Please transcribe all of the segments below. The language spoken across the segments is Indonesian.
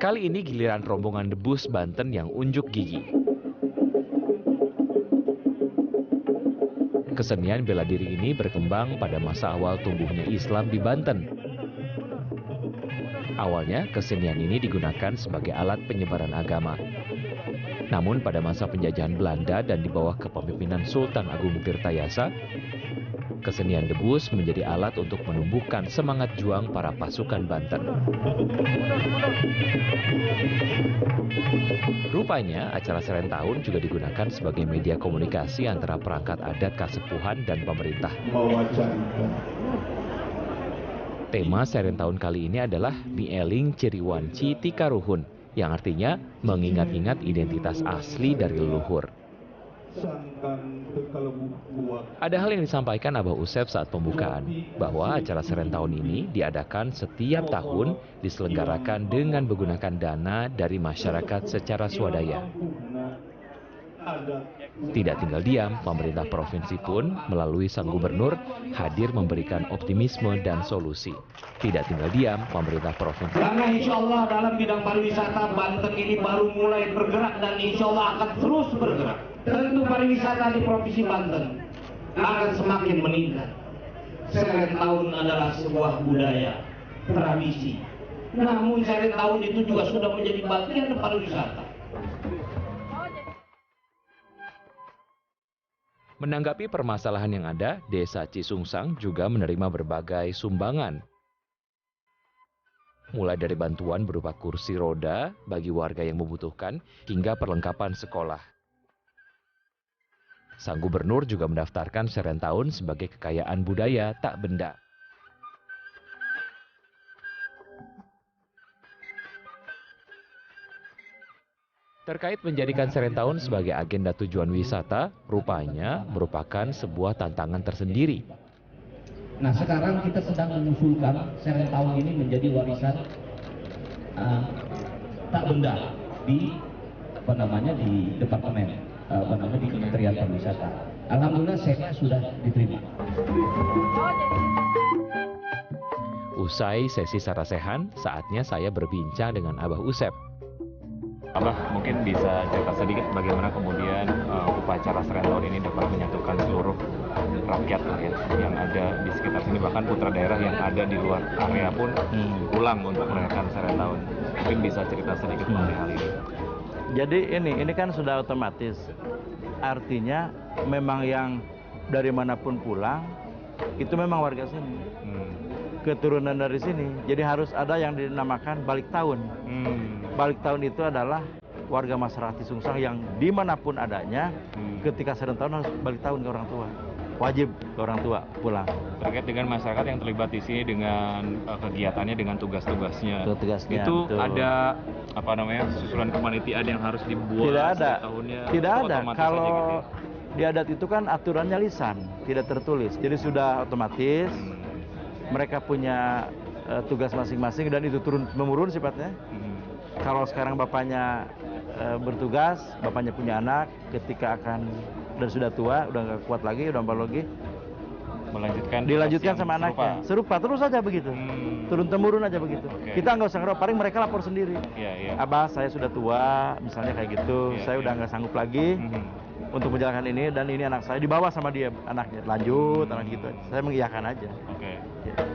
Kali ini giliran rombongan Debus Banten yang unjuk gigi. Kesenian bela diri ini berkembang pada masa awal tumbuhnya Islam di Banten. Awalnya, kesenian ini digunakan sebagai alat penyebaran agama. Namun pada masa penjajahan Belanda dan di bawah kepemimpinan Sultan Agung Tirtayasa, kesenian Debus menjadi alat untuk menumbuhkan semangat juang para pasukan Banten. Rupanya, acara Serentahun juga digunakan sebagai media komunikasi antara perangkat adat Kasepuhan dan pemerintah. Tema Serentahun kali ini adalah Mieling Ciriwanci Tikaruhun, yang artinya mengingat-ingat identitas asli dari leluhur. Ada hal yang disampaikan Abah Usep saat pembukaan, bahwa acara Serentahun ini diadakan setiap tahun diselenggarakan dengan menggunakan dana dari masyarakat secara swadaya. Tidak tinggal diam, pemerintah provinsi pun melalui sang gubernur hadir memberikan optimisme dan solusi. Tidak tinggal diam, pemerintah provinsi. Karena insya Allah dalam bidang pariwisata Banten ini baru mulai bergerak dan insya Allah akan terus bergerak. Tentu pariwisata di provinsi Banten akan semakin meningkat. Serentahun adalah sebuah budaya, tradisi. Namun Serentahun itu juga sudah menjadi bagian dari pariwisata. Menanggapi permasalahan yang ada, Desa Cisungsang juga menerima berbagai sumbangan. Mulai dari bantuan berupa kursi roda bagi warga yang membutuhkan, hingga perlengkapan sekolah. Sang gubernur juga mendaftarkan Serentahun sebagai kekayaan budaya tak benda. Terkait menjadikan Serentahun sebagai agenda tujuan wisata, rupanya merupakan sebuah tantangan tersendiri. Nah, sekarang kita sedang mengusulkan Serentahun ini menjadi warisan tak benda di di departemen di Kementerian Pariwisata. Alhamdulillah sudah diterima. Usai sesi sarasehan, saatnya saya berbincang dengan Abah Usep. Abah, mungkin bisa cerita sedikit bagaimana kemudian upacara Serentahun ini dapat menyatukan seluruh rakyat yang ada di sekitar sini, bahkan putra daerah yang ada di luar area pun pulang untuk merayakan Serentahun. Mungkin bisa cerita sedikit mengenai hal ini. Jadi ini kan sudah otomatis, artinya memang yang dari manapun pulang itu memang warga sini, keturunan dari sini. Jadi harus ada yang dinamakan balik tahun. Balik tahun itu adalah warga masyarakat Cisungsang yang dimanapun adanya, ketika Serentahun harus balik tahun ke orang tua. Wajib ke orang tua pulang. Terkait dengan masyarakat yang terlibat di sini dengan kegiatannya, dengan tugas-tugasnya. Itu betul. Ada susunan kepanitiaan yang harus dibuat? Tidak ada. Tahunnya, tidak ada. Kalau gitu ya? di adat itu kan aturannya lisan, tidak tertulis. Jadi sudah otomatis mereka punya tugas masing-masing dan itu turun-temurun sifatnya. Kalau sekarang bapaknya bertugas, bapaknya punya anak, ketika akan dan sudah tua, udah nggak kuat lagi, udah lagi, dilanjutkan sama anaknya. Serupa terus aja begitu, turun-temurun aja begitu. Kita nggak usah ngerok, paling mereka lapor sendiri. Abah, saya sudah tua, misalnya kayak gitu, saya udah nggak sanggup lagi untuk menjalankan ini, dan ini anak saya dibawa sama dia, anaknya lanjut, anak gitu. Saya mengiyakan aja.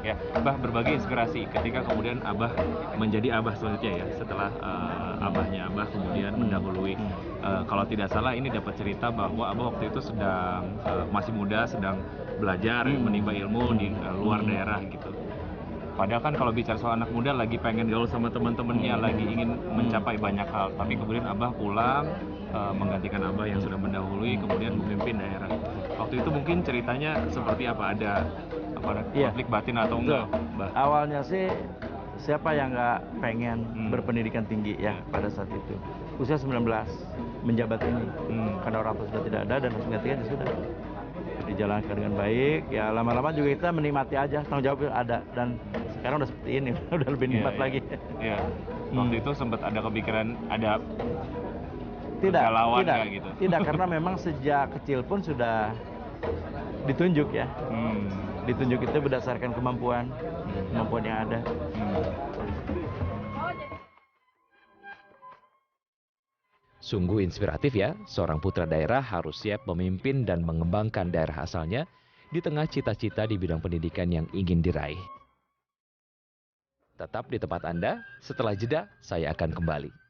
Ya, Abah berbagi inspirasi ketika kemudian Abah menjadi Abah selanjutnya ya, setelah Abahnya Abah kemudian mendahului. Kalau tidak salah ini dapat cerita bahwa Abah waktu itu sedang masih muda, sedang belajar menimba ilmu di luar daerah gitu. Padahal kan kalau bicara soal anak muda lagi pengen gaul sama teman-temannya, lagi ingin mencapai banyak hal. Tapi kemudian Abah pulang menggantikan Abah yang sudah mendahului, kemudian memimpin daerah. Waktu itu mungkin ceritanya seperti apa? Ada konflik batin atau enggak? Awalnya sih siapa yang nggak pengen berpendidikan tinggi ya pada saat itu. Usia 19 menjabat ini. Karena orang tua sudah tidak ada dan menggantikan sudah. Dijalankan dengan baik, ya lama-lama juga kita menikmati aja, tanggung jawab ada, dan sekarang udah seperti ini, udah lebih nikmat lagi. Waktu itu sempat ada kepikiran, ada tidak, galauan gitu? Tidak, karena memang sejak kecil pun sudah ditunjuk ya. Ditunjuk itu berdasarkan kemampuan yang ada. Sungguh inspiratif ya, seorang putra daerah harus siap memimpin dan mengembangkan daerah asalnya di tengah cita-cita di bidang pendidikan yang ingin diraih. Tetap di tempat Anda, setelah jeda saya akan kembali.